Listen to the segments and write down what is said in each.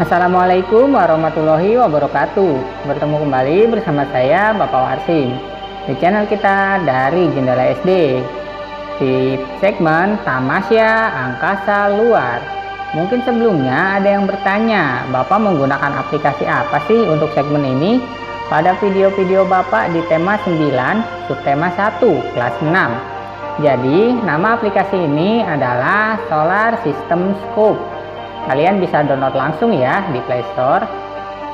Assalamualaikum warahmatullahi wabarakatuh. Bertemu kembali bersama saya Bapak Warsim di channel kita dari Jendela SD di segmen Tamasya Angkasa Luar. Mungkin sebelumnya ada yang bertanya, Bapak menggunakan aplikasi apa sih untuk segmen ini? Pada video-video Bapak di tema 9 subtema 1 kelas 6. Jadi nama aplikasi ini adalah Solar System Scope. Kalian bisa download langsung ya di Play Store.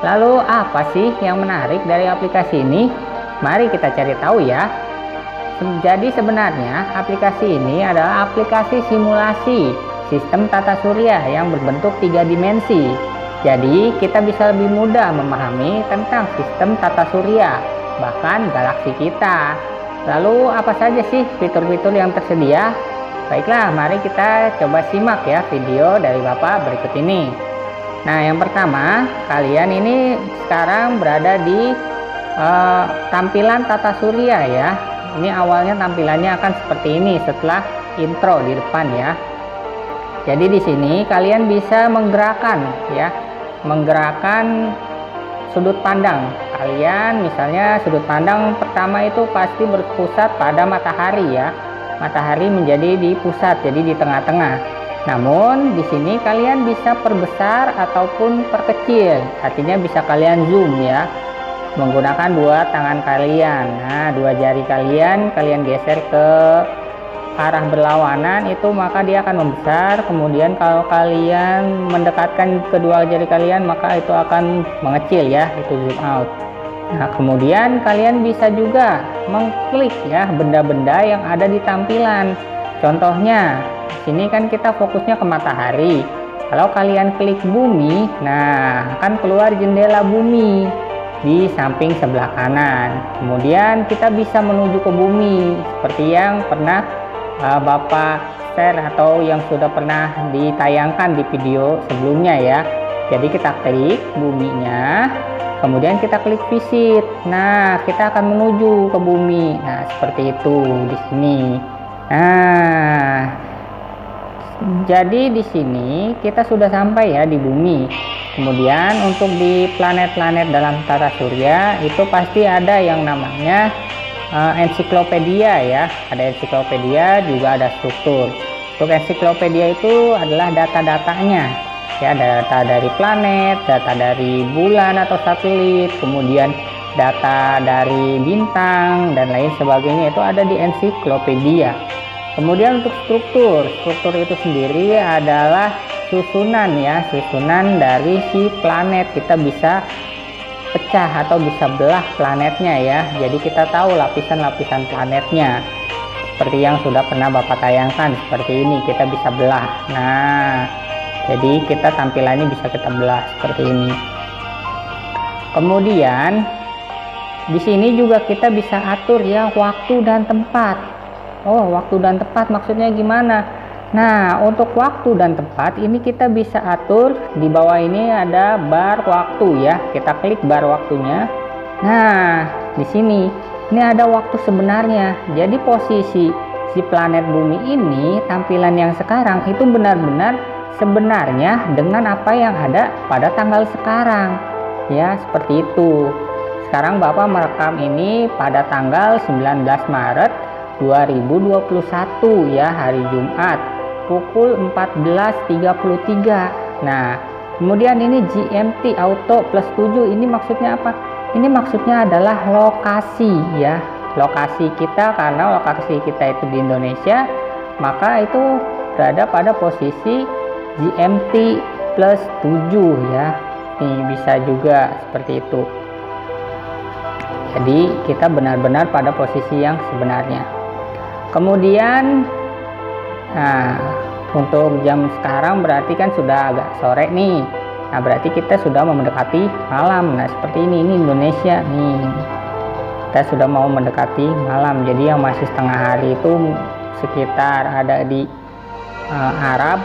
Lalu apa sih yang menarik dari aplikasi ini? Mari kita cari tahu ya. Jadi sebenarnya aplikasi ini adalah aplikasi simulasi sistem tata surya yang berbentuk 3 dimensi. Jadi kita bisa lebih mudah memahami tentang sistem tata surya, bahkan galaksi kita. Lalu apa saja sih fitur-fitur yang tersedia? Baiklah, mari kita coba simak ya video dari Bapak berikut ini. Nah, yang pertama, kalian ini sekarang berada di tampilan tata surya ya. Ini awalnya tampilannya akan seperti ini setelah intro di depan ya. Jadi di sini kalian bisa menggerakkan ya, menggerakkan sudut pandang. Kalian misalnya sudut pandang pertama itu pasti berpusat pada matahari ya. Matahari menjadi di pusat, jadi di tengah-tengah. Namun di sini kalian bisa perbesar ataupun perkecil, artinya bisa kalian zoom ya, menggunakan dua tangan kalian. Nah, dua jari kalian geser ke arah berlawanan itu, maka dia akan membesar. Kemudian kalau kalian mendekatkan kedua jari kalian, maka itu akan mengecil ya, itu zoom out. Nah, kemudian kalian bisa juga mengklik ya benda-benda yang ada di tampilan. Contohnya, sini kan kita fokusnya ke matahari. Kalau kalian klik bumi, nah akan keluar jendela bumi di samping sebelah kanan. Kemudian kita bisa menuju ke bumi seperti yang pernah Bapak share atau yang sudah pernah ditayangkan di video sebelumnya ya. Jadi kita klik buminya. Kemudian kita klik visit. Nah, kita akan menuju ke bumi. Nah, seperti itu di sini. Nah, jadi di sini kita sudah sampai ya di bumi. Kemudian untuk di planet-planet dalam tata surya itu pasti ada yang namanya ensiklopedia ya. Ada ensiklopedia, juga ada struktur. Untuk ensiklopedia itu adalah data-datanya. Ya, data dari planet, data dari bulan atau satelit, kemudian data dari bintang dan lain sebagainya, itu ada di ensiklopedia. Kemudian untuk struktur itu sendiri adalah susunan ya, susunan dari si planet. Kita bisa pecah atau bisa belah planetnya ya, jadi kita tahu lapisan-lapisan planetnya seperti yang sudah pernah Bapak tayangkan. Seperti ini kita bisa belah. Nah, jadi kita tampilannya bisa kita belah seperti ini. Kemudian di sini juga kita bisa atur ya waktu dan tempat. Oh, waktu dan tempat maksudnya gimana? Nah, untuk waktu dan tempat ini kita bisa atur. Di bawah ini ada bar waktu ya. Kita klik bar waktunya. Nah, di sini ini ada waktu sebenarnya. Jadi posisi si planet bumi ini, tampilan yang sekarang itu benar-benar sebenarnya dengan apa yang ada pada tanggal sekarang ya, seperti itu. Sekarang Bapak merekam ini pada tanggal 19 Maret 2021 ya, hari Jumat pukul 14.33. Nah, kemudian ini GMT auto plus 7 ini maksudnya apa? Ini maksudnya adalah lokasi ya, lokasi kita, karena lokasi kita itu di Indonesia, maka itu berada pada posisi GMT plus 7 ya. Nih bisa juga seperti itu. Jadi kita benar-benar pada posisi yang sebenarnya. Kemudian nah, untuk jam sekarang berarti kan sudah agak sore nih. Nah, berarti kita sudah mau mendekati malam. Nah, seperti ini Indonesia nih. Kita sudah mau mendekati malam. Jadi yang masih setengah hari itu sekitar ada di Arab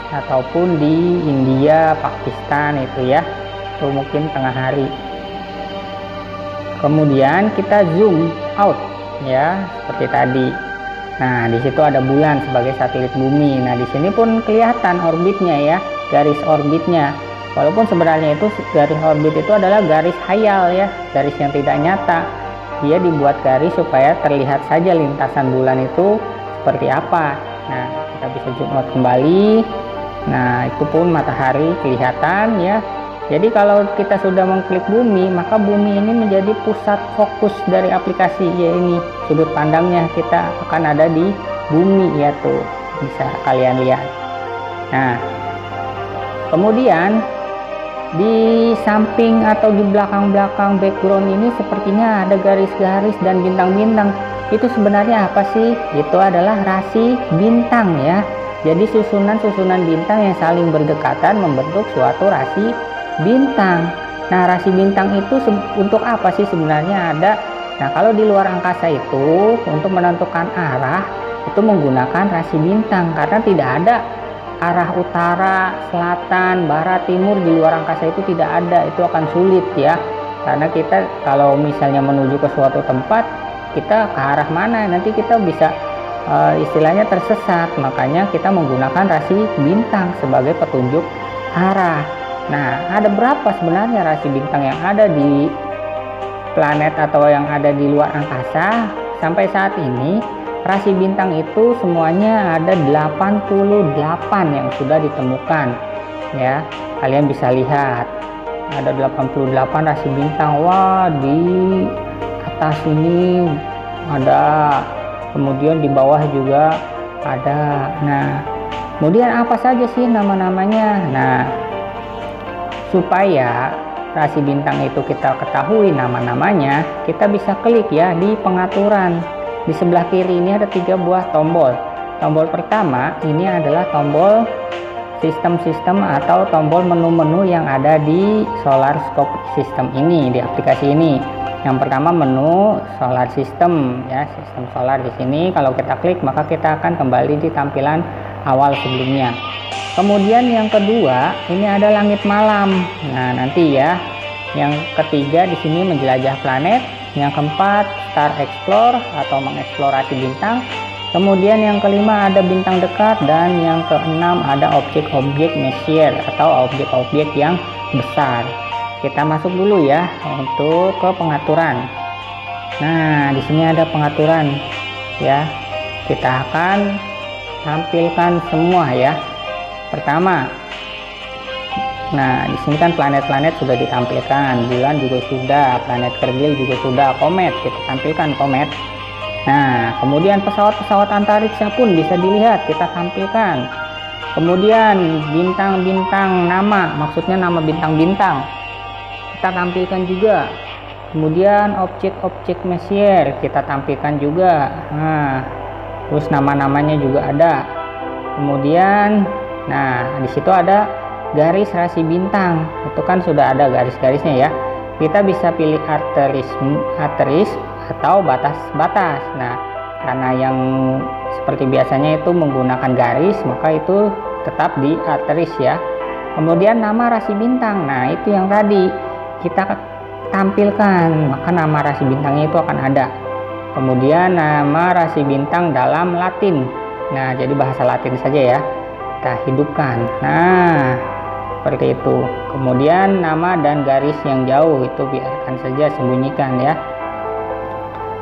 ataupun di India, Pakistan itu ya, itu mungkin tengah hari. Kemudian kita zoom out ya, seperti tadi. Nah, di situ ada bulan sebagai satelit bumi. Nah, di sini pun kelihatan orbitnya ya, garis orbitnya. Walaupun sebenarnya itu garis orbit itu adalah garis khayal ya, garis yang tidak nyata. Dia dibuat garis supaya terlihat saja lintasan bulan itu seperti apa. Nah, kita bisa zoom out kembali. Nah, itu pun matahari kelihatan ya. Jadi kalau kita sudah mengklik bumi, maka bumi ini menjadi pusat fokus dari aplikasi ya, ini sudut pandangnya kita akan ada di bumi ya, tuh bisa kalian lihat. Nah, kemudian di samping atau di belakang-belakang background ini sepertinya ada garis-garis dan bintang-bintang. Itu sebenarnya apa sih? Itu adalah rasi bintang ya. Jadi susunan-susunan bintang yang saling berdekatan membentuk suatu rasi bintang. Nah, rasi bintang itu untuk apa sih sebenarnya ada? Nah, kalau di luar angkasa itu untuk menentukan arah itu menggunakan rasi bintang, karena tidak ada arah utara, selatan, barat, timur di luar angkasa itu tidak ada. Itu akan sulit ya, karena kita kalau misalnya menuju ke suatu tempat, kita ke arah mana nanti kita bisa istilahnya tersesat. Makanya kita menggunakan rasi bintang sebagai petunjuk arah. Nah, ada berapa sebenarnya rasi bintang yang ada di planet atau yang ada di luar angkasa? Sampai saat ini rasi bintang itu semuanya ada 88 yang sudah ditemukan ya. Kalian bisa lihat ada 88 rasi bintang. Wah, di atas ini ada, kemudian di bawah juga ada. Nah, kemudian apa saja sih nama-namanya? Nah, supaya rasi bintang itu kita ketahui nama-namanya, kita bisa klik ya di pengaturan. Di sebelah kiri ini ada 3 buah tombol. Tombol pertama ini adalah tombol sistem-sistem atau tombol menu-menu yang ada di Solar Scope System ini, di aplikasi ini. Yang pertama menu solar system ya, sistem solar. Di sini kalau kita klik maka kita akan kembali di tampilan awal sebelumnya. Kemudian yang kedua ini ada langit malam. Nah, nanti ya. Yang ketiga di sini menjelajah planet. Yang keempat star explore atau mengeksplorasi bintang. Kemudian yang kelima ada bintang dekat, dan yang keenam ada objek-objek Messier atau objek-objek yang besar. Kita masuk dulu ya untuk ke pengaturan. Nah, di sini ada pengaturan ya. Kita akan tampilkan semua ya. Pertama, nah di sini kan planet-planet sudah ditampilkan, bulan juga sudah, planet kergil juga sudah, komet kita tampilkan komet. Nah, kemudian pesawat-pesawat antariksa pun bisa dilihat, kita tampilkan. Kemudian bintang-bintang nama, maksudnya nama bintang-bintang, kita tampilkan juga. Kemudian objek-objek Messier kita tampilkan juga. Nah, terus nama-namanya juga ada. Kemudian nah, di situ ada garis rasi bintang. Itu kan sudah ada garis-garisnya ya. Kita bisa pilih arteris atau batas-batas. Nah, karena yang seperti biasanya itu menggunakan garis, maka itu tetap di arteris ya. Kemudian nama rasi bintang. Nah, itu yang tadi kita tampilkan, maka nama rasi bintangnya itu akan ada. Kemudian nama rasi bintang dalam Latin. Nah, jadi bahasa Latin saja ya. Kita hidupkan. Nah, seperti itu. Kemudian nama dan garis yang jauh itu biarkan saja, sembunyikan ya.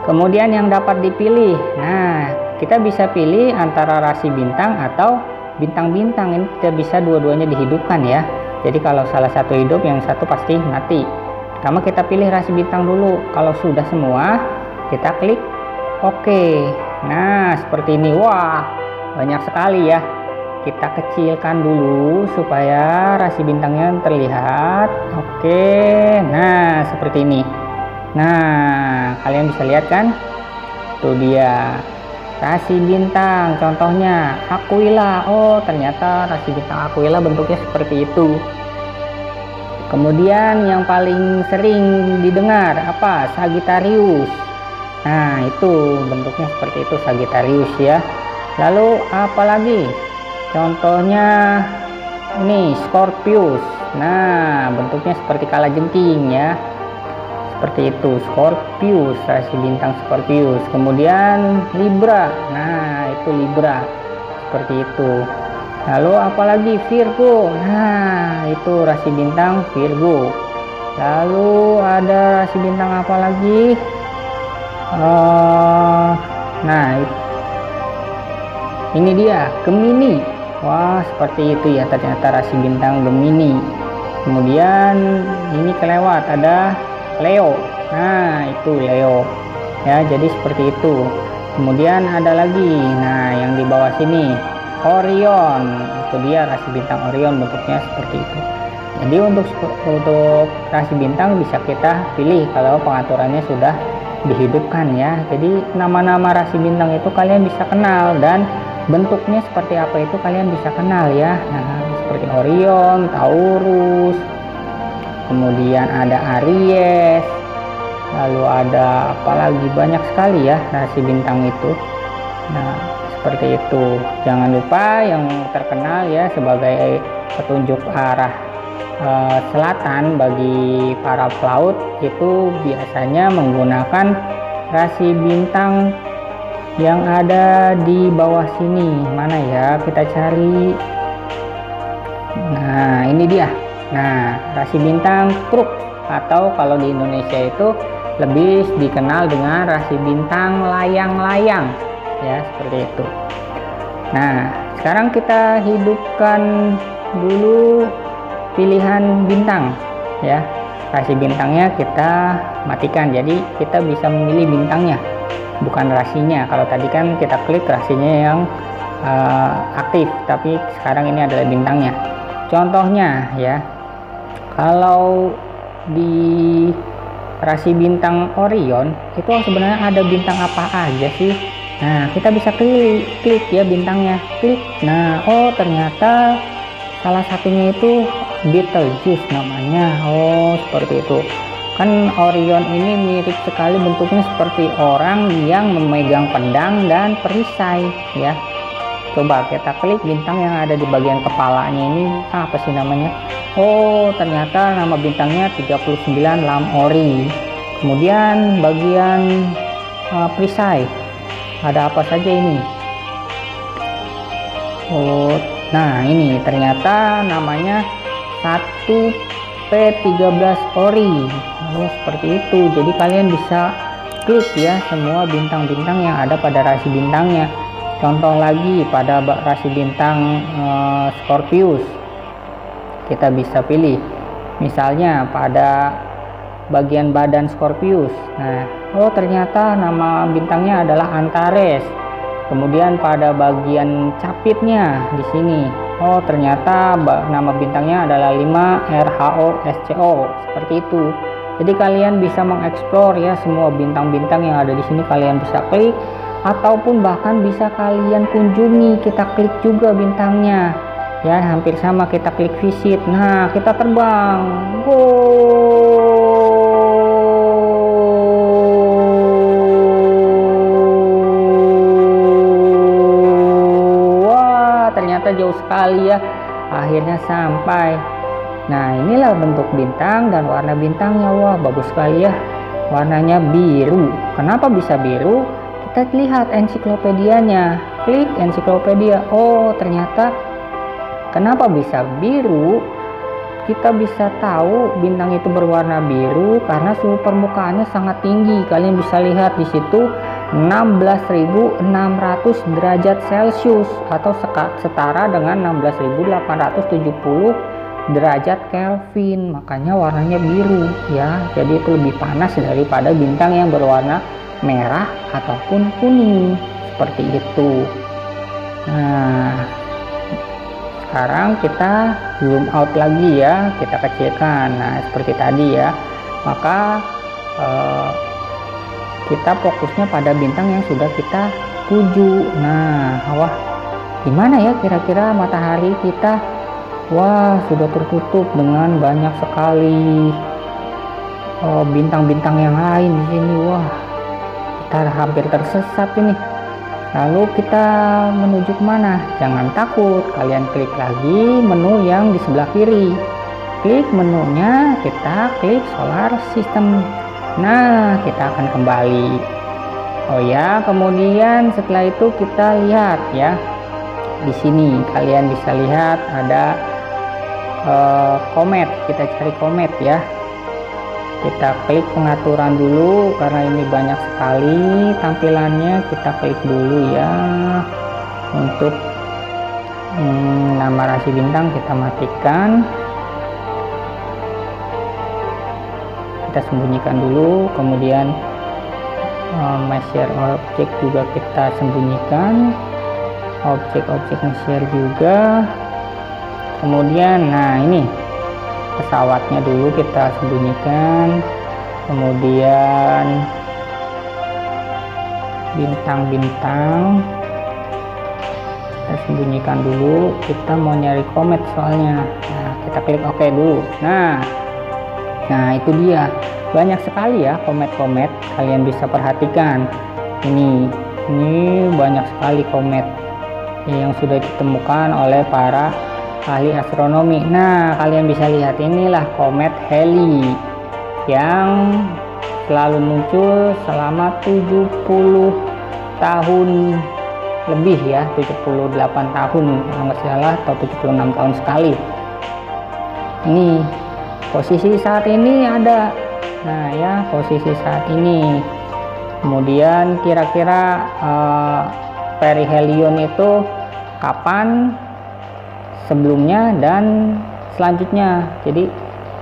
Kemudian yang dapat dipilih. Nah, kita bisa pilih antara rasi bintang atau bintang-bintang. Ini kita bisa dua-duanya dihidupkan ya. Jadi kalau salah satu hidup, yang satu pasti mati. Pertama kita pilih rasi bintang dulu. Kalau sudah semua, kita klik OK. Nah, seperti ini. Wah, banyak sekali ya. Kita kecilkan dulu supaya rasi bintangnya terlihat. Oke, nah seperti ini. Nah, kalian bisa lihat kan? Itu dia rasi bintang. Contohnya Aquila. Oh, ternyata rasi bintang Aquila bentuknya seperti itu. Kemudian yang paling sering didengar apa? Sagittarius. Nah, itu bentuknya seperti itu, Sagittarius ya. Lalu apa lagi? Contohnya ini Scorpius. Nah, bentuknya seperti kalajengking ya. Seperti itu, Scorpius, rasi bintang Scorpius. Kemudian Libra. Nah, itu Libra. Seperti itu. Lalu apalagi Virgo. Nah, itu rasi bintang Virgo. Lalu ada rasi bintang apa lagi? Nah, ini dia Gemini. Wah, seperti itu ya ternyata rasi bintang Gemini. Kemudian ini kelewat, ada Leo. Nah, itu Leo. Ya, jadi seperti itu. Kemudian ada lagi. Nah, yang di bawah sini Orion. Itu dia rasi bintang Orion, bentuknya seperti itu. Jadi untuk rasi bintang bisa kita pilih kalau pengaturannya sudah dihidupkan ya. Jadi nama-nama rasi bintang itu kalian bisa kenal, dan bentuknya seperti apa itu kalian bisa kenal ya. Nah, seperti Orion, Taurus, kemudian ada Aries, lalu ada apalagi, banyak sekali ya rasi bintang itu. Nah, seperti itu. Jangan lupa yang terkenal ya sebagai petunjuk arah selatan bagi para pelaut itu biasanya menggunakan rasi bintang yang ada di bawah sini. Mana ya, kita cari. Nah, ini dia. Nah, rasi bintang Kruk, atau kalau di Indonesia itu lebih dikenal dengan rasi bintang layang-layang ya, seperti itu. Nah, sekarang kita hidupkan dulu pilihan bintang ya. Rasi bintangnya kita matikan, jadi kita bisa memilih bintangnya, bukan rasinya. Kalau tadi kan kita klik rasinya yang aktif, tapi sekarang ini adalah bintangnya. Contohnya ya, kalau di rasi bintang Orion itu sebenarnya ada bintang apa aja sih? Nah, kita bisa klik ya bintangnya, klik. Nah, oh ternyata salah satunya itu Betelgeuse namanya. Oh, seperti itu. Kan Orion ini mirip sekali bentuknya seperti orang yang memegang pedang dan perisai ya. Coba kita klik bintang yang ada di bagian kepalanya ini, apa sih namanya? Oh, ternyata nama bintangnya 39 Lam-Ori. Kemudian bagian perisai ada apa saja ini? Oh, nah ini ternyata namanya 1P13 Ori. Oh, seperti itu. Jadi kalian bisa klik ya semua bintang-bintang yang ada pada rasi bintangnya. Contoh lagi pada rasi bintang Scorpius, kita bisa pilih misalnya pada bagian badan Scorpius. Nah, oh ternyata nama bintangnya adalah Antares. Kemudian pada bagian capitnya di sini, oh ternyata nama bintangnya adalah 5RHOSCO, seperti itu. Jadi kalian bisa mengeksplor ya semua bintang-bintang yang ada di sini, kalian bisa klik ataupun bahkan bisa kalian kunjungi. Kita klik juga bintangnya ya, hampir sama kita klik visit. Nah, kita terbang. Wah, ternyata jauh sekali ya, akhirnya sampai. Nah, inilah bentuk bintang dan warna bintangnya. Wah, bagus sekali ya, warnanya biru. Kenapa bisa biru? Kita lihat ensiklopedianya, klik ensiklopedia. Oh ternyata kenapa bisa biru? Kita bisa tahu bintang itu berwarna biru karena suhu permukaannya sangat tinggi. Kalian bisa lihat di situ 16.600 derajat Celcius atau setara dengan 16.870 derajat Kelvin. Makanya warnanya biru ya. Jadi itu lebih panas daripada bintang yang berwarna merah ataupun kuning, seperti itu. Nah, sekarang kita zoom out lagi ya, kita kecilkan. Nah, seperti tadi ya, maka kita fokusnya pada bintang yang sudah kita tuju. Nah, wah, gimana ya kira-kira matahari kita? Wah, sudah tertutup dengan banyak sekali bintang-bintang yang lain di sini. Wah, kita hampir tersesat ini. Lalu kita menuju kemana? Jangan takut, kalian klik lagi menu yang di sebelah kiri. Klik menunya, kita klik solar system. Nah, kita akan kembali. Oh ya, kemudian setelah itu kita lihat ya, di sini kalian bisa lihat ada komet. Kita cari komet ya. Kita klik pengaturan dulu karena ini banyak sekali tampilannya. Kita klik dulu ya. Untuk nama rasi bintang kita matikan. Kita sembunyikan dulu. Kemudian measure object juga kita sembunyikan. Objek-objek measure juga. Kemudian nah ini pesawatnya dulu kita sembunyikan, kemudian bintang-bintang kita sembunyikan dulu. Kita mau nyari komet soalnya. Nah kita klik OK dulu. Nah itu dia, banyak sekali ya komet-komet. Kalian bisa perhatikan ini banyak sekali komet yang sudah ditemukan oleh para ahli astronomi. Nah kalian bisa lihat inilah komet Halley yang selalu muncul selama 70 tahun lebih ya, 78 tahun kalau nggak salah, atau 76 tahun sekali. Ini posisi saat ini ada. Nah ya, posisi saat ini. Kemudian kira-kira perihelion itu kapan sebelumnya dan selanjutnya. Jadi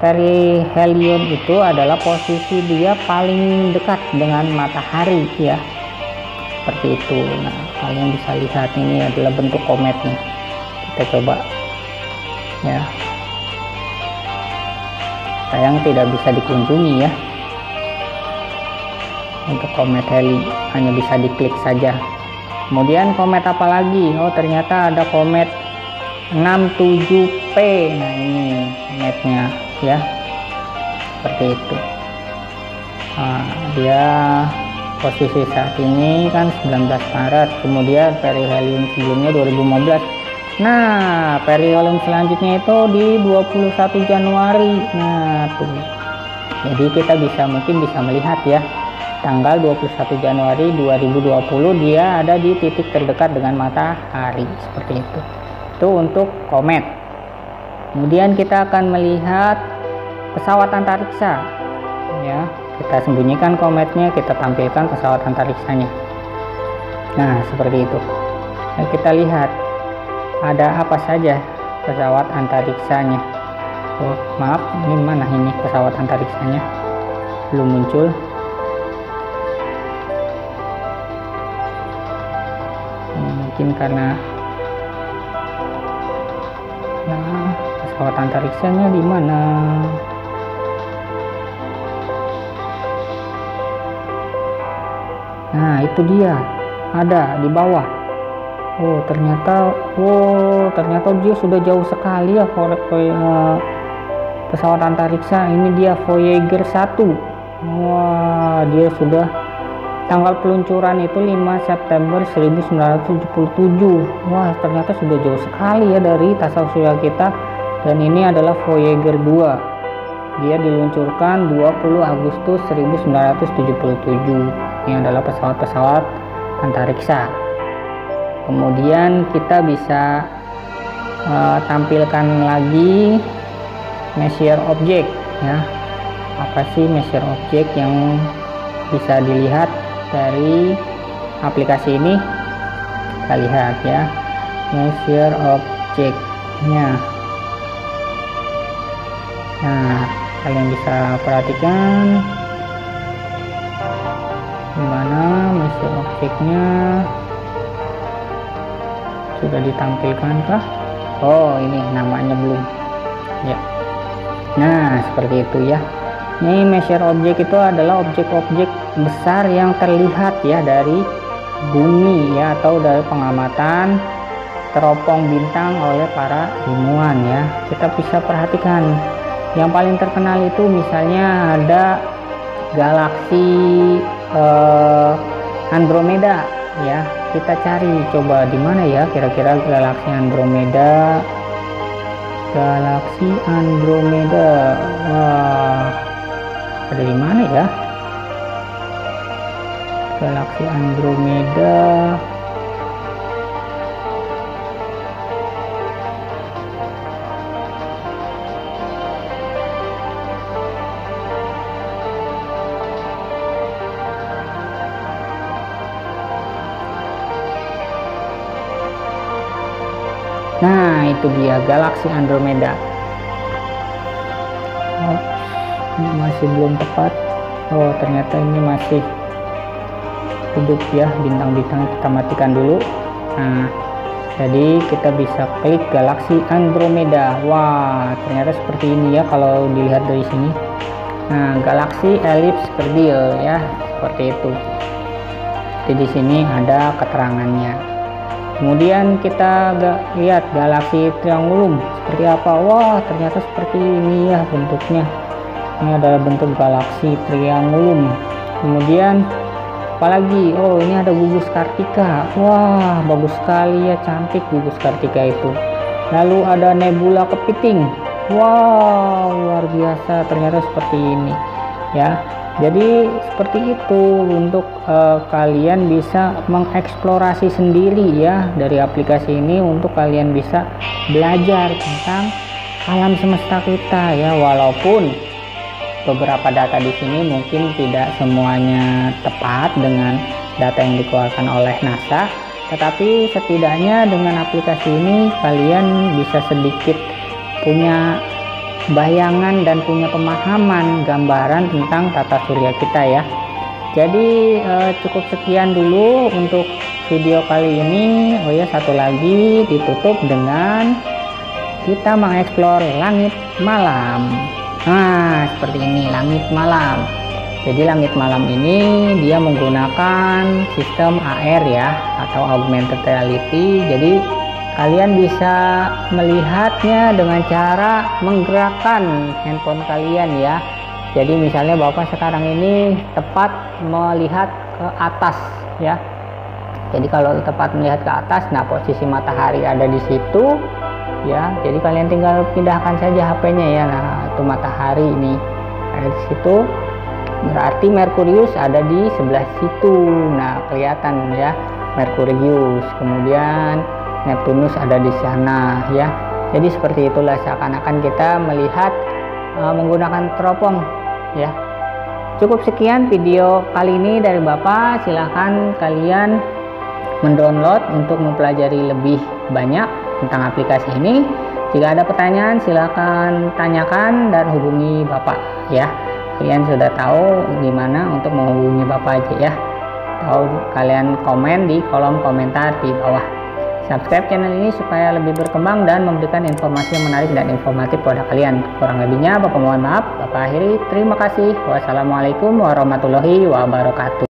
perihelion itu adalah posisi dia paling dekat dengan matahari ya, seperti itu. Nah kalian bisa lihat ini adalah bentuk kometnya. Kita coba ya, sayang tidak bisa dikunjungi ya untuk komet Halley, hanya bisa diklik saja. Kemudian komet apa lagi? Oh ternyata ada komet 67P. Nah ini kometnya ya, seperti itu. Nah, dia posisi saat ini kan 19 Maret, kemudian perihelion sebelumnya 2015. Nah perihelion selanjutnya itu di 21 Januari. Nah tuh, jadi kita mungkin bisa melihat ya, tanggal 21 Januari 2020 dia ada di titik terdekat dengan matahari, seperti itu. Itu untuk komet. Kemudian kita akan melihat pesawat antariksa ya. Kita sembunyikan kometnya, kita tampilkan pesawat antariksanya. Nah seperti itu. Nah, kita lihat ada apa saja pesawat antariksanya. Oh maaf, ini mana ini pesawat antariksanya, belum muncul. Mungkin karena pesawat antariksanya di mana? Nah itu dia, ada di bawah. Oh ternyata dia sudah jauh sekali ya pesawat antariksa. Ini dia Voyager 1. Wah dia sudah, tanggal peluncuran itu 5 September 1977. Wah ternyata sudah jauh sekali ya dari tata surya kita. Dan ini adalah Voyager 2. Dia diluncurkan 20 Agustus 1977. Ini adalah pesawat-pesawat antariksa. Kemudian kita bisa tampilkan lagi measure object ya. Apa sih measure object yang bisa dilihat dari aplikasi ini? Kita lihat ya, measure object-nya. Nah kalian bisa perhatikan dimana measure object-nya sudah ditampilkan kah? Oh ini namanya belum ya. Nah seperti itu ya. Ini measure object itu adalah objek-objek besar yang terlihat ya dari bumi ya, atau dari pengamatan teropong bintang oleh para ilmuwan ya. Kita bisa perhatikan yang paling terkenal itu misalnya ada galaksi Andromeda ya. Kita cari coba di mana ya kira-kira galaksi Andromeda. Galaksi Andromeda, wah ada di mana ya galaksi Andromeda? itu dia galaksi Andromeda. Masih belum tepat. Oh, ternyata ini masih hidup ya, bintang-bintang kita matikan dulu. Nah, jadi kita bisa klik galaksi Andromeda. Wah, ternyata seperti ini ya kalau dilihat dari sini. Nah, galaksi elips kerdil ya, seperti itu. Jadi di sini ada keterangannya. Kemudian kita lihat galaksi triangulum seperti apa. Wah, ternyata seperti ini ya bentuknya. Ini adalah bentuk galaksi triangulum. Kemudian apalagi, oh ini ada gugus Kartika. Wah, bagus sekali ya, cantik gugus Kartika itu. Lalu ada nebula kepiting. Wow, luar biasa, ternyata seperti ini ya. Jadi seperti itu untuk kalian bisa mengeksplorasi sendiri ya dari aplikasi ini, untuk kalian bisa belajar tentang alam semesta kita ya. Walaupun beberapa data di sini mungkin tidak semuanya tepat dengan data yang dikeluarkan oleh NASA, tetapi setidaknya dengan aplikasi ini kalian bisa sedikit punya bayangan dan punya pemahaman gambaran tentang tata surya kita ya. Jadi cukup sekian dulu untuk video kali ini. Oh ya, satu lagi ditutup dengan kita mengeksplor langit malam. Nah, seperti ini langit malam. Jadi langit malam ini dia menggunakan sistem AR ya, atau augmented reality. Jadi kalian bisa melihatnya dengan cara menggerakkan handphone kalian ya. Jadi misalnya Bapak sekarang ini tepat melihat ke atas ya. Jadi kalau tepat melihat ke atas, nah posisi matahari ada di situ ya. Jadi kalian tinggal pindahkan saja HP-nya ya. Nah, itu matahari ini ada di situ. Berarti Merkurius ada di sebelah situ. Nah, kelihatan ya Merkurius. Kemudian Neptunus ada di sana ya. Jadi seperti itulah, seakan-akan kita melihat menggunakan teropong ya. Cukup sekian video kali ini dari Bapak. Silahkan kalian mendownload untuk mempelajari lebih banyak tentang aplikasi ini. Jika ada pertanyaan silahkan tanyakan dan hubungi Bapak ya. Kalian sudah tahu gimana untuk menghubungi Bapak aja ya. Tahu, kalian komen di kolom komentar di bawah. Subscribe channel ini supaya lebih berkembang dan memberikan informasi yang menarik dan informatif pada kalian. Kurang lebihnya Bapak mohon maaf. Bapak akhiri, terima kasih. Wassalamualaikum warahmatullahi wabarakatuh.